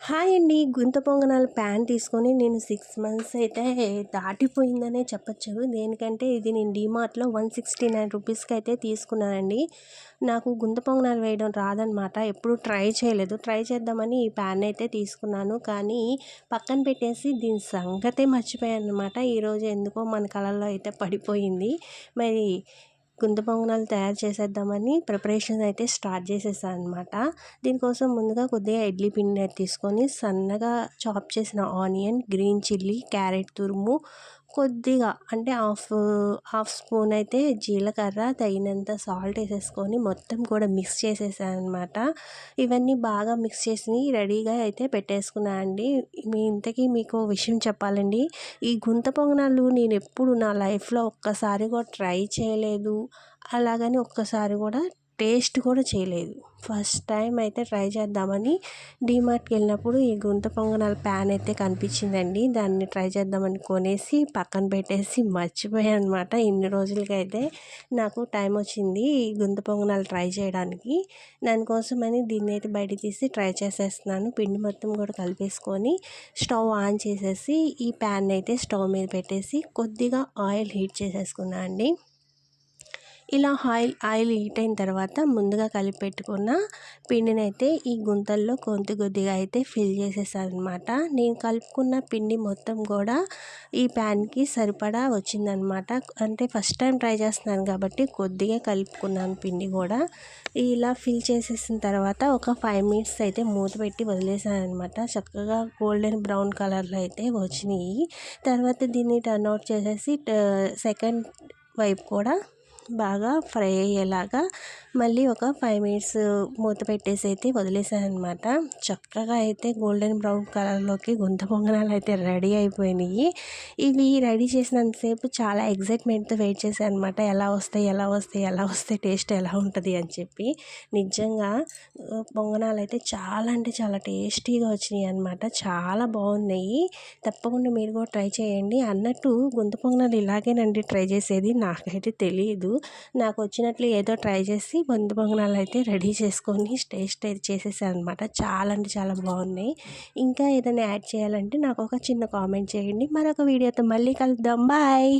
Hi అండి. గుంత పొంగనాలు ప్యాన్ తీసుకొని నేను 6 మంత్స్ అయితే దాటిపోయిందనే చెప్పొచ్చు. దేనికంటే ఇది నేను డీమార్ట్‌లో 169 రూపీస్‌కి అయితే తీసుకున్నానండి. నాకు గుంత పొంగనాలు వేయడం రాదనమాట. ఎప్పుడు ట్రై చేయలేదు. ట్రై చేద్దామని ఈ ప్యాన్ అయితే తీసుకున్నాను. కానీ పక్కన పెట్టేసి దీని సంగతే మర్చిపోయాననమాట. ఈరోజు ఎందుకో మన కళల్లో అయితే పడిపోయింది. మరి గుంత పొంగనాలు తయారు చేసేద్దామని ప్రిపరేషన్ అయితే స్టార్ట్ చేసేసాను అనమాట. దీనికోసం ముందుగా కొద్దిగా ఇడ్లీ పిండి తీసుకొని సన్నగా చాప్ చేసిన ఆనియన్, గ్రీన్ చిల్లీ, క్యారెట్ తురుము, కొద్దిగా అంటే హాఫ్ స్పూన్ అయితే జీలకర్ర, తగినంత సాల్ట్ వేసేసుకొని మొత్తం కూడా మిక్స్ చేసేసాను అనమాట. ఇవన్నీ బాగా మిక్స్ చేసి రెడీగా అయితే పెట్టేసుకున్నా అండి. ఇంతకీ మీకు విషయం చెప్పాలండి, ఈ గుంత పొంగనాలు నేను ఎప్పుడు నా లైఫ్లో ఒక్కసారి కూడా ట్రై చేయలేదు. అలాగని ఒక్కసారి కూడా టేస్ట్ కూడా చేయలేదు. ఫస్ట్ టైం అయితే ట్రై చేద్దామని డీమార్ట్‌కి వెళ్ళినప్పుడు ఈ గుంత పొంగనాల ప్యాన్ అయితే కనిపించిందండి. దాన్ని ట్రై చేద్దామని కొనేసి పక్కన పెట్టేసి మర్చిపోయాను అనమాట. ఇన్ని రోజులకైతే నాకు టైం వచ్చింది ఈ గుంత పొంగనాలు ట్రై చేయడానికి. దానికోసమని దీన్ని అయితే బయట తీసి ట్రై చేసేస్తున్నాను. పిండి మొత్తం కూడా కలిపేసుకొని స్టవ్ ఆన్ చేసేసి ఈ ప్యాన్ అయితే స్టవ్ మీద పెట్టేసి కొద్దిగా ఆయిల్ హీట్ చేసేసుకున్నా అండి. ఇలా ఆయిల్ హీట్ అయిన తర్వాత ముందుగా కలిపి పెట్టుకున్న పిండిని అయితే ఈ గుంతల్లో కొద్దిగా అయితే ఫిల్ చేసేసానమాట. నేను కలుపుకున్న పిండి మొత్తం కూడా ఈ ప్యాన్కి సరిపడా వచ్చిందనమాట. అంటే ఫస్ట్ టైం ట్రై చేస్తున్నాను కాబట్టి కొద్దిగా కలుపుకున్నాను పిండి కూడా. ఇలా ఫిల్ చేసేసిన తర్వాత ఒక 5 మినిట్స్ అయితే మూత పెట్టి వదిలేసాను అనమాట. చక్కగా గోల్డెన్ బ్రౌన్ కలర్లో అయితే వచ్చినాయి. తర్వాత దీన్ని టర్న్ అవుట్ చేసేసి సెకండ్ వైపు కూడా బాగా ఫ్రై అయ్యేలాగా మళ్ళీ ఒక 5 మినిట్స్ మూత పెట్టేసి అయితే వదిలేసాను అనమాట. చక్కగా అయితే గోల్డెన్ బ్రౌన్ కలర్లోకి గుంత పొంగనాలు అయితే రెడీ అయిపోయినాయి. ఇవి రెడీ చేసినంతసేపు చాలా ఎగ్జైట్మెంట్తో వెయిట్ చేశాను అనమాట. ఎలా వస్తాయి టేస్ట్ ఎలా ఉంటుంది అని చెప్పి. నిజంగా పొంగనాలు అయితే చాలా అంటే చాలా టేస్టీగా వచ్చినాయి అనమాట. చాలా బాగున్నాయి. తప్పకుండా మీరు కూడా ట్రై చేయండి. అన్నట్టు గుంత పొంగనాలు ఇలాగేనండి ట్రై చేసేది, నాకైతే తెలియదు. నాకు వచ్చినట్లు ఏదో ట్రై చేసి గుంత పొంగనాలు అయితే రెడీ చేసుకొని టేస్ట్ అయితే చేసేసాను అనమాట. చాలా అంటే చాలా బాగున్నాయి. ఇంకా ఏదైనా యాడ్ చేయాలంటే నాకు ఒక చిన్న కామెంట్ చేయండి. మరొక వీడియోతో మళ్ళీ కలుద్దాం. బాయ్.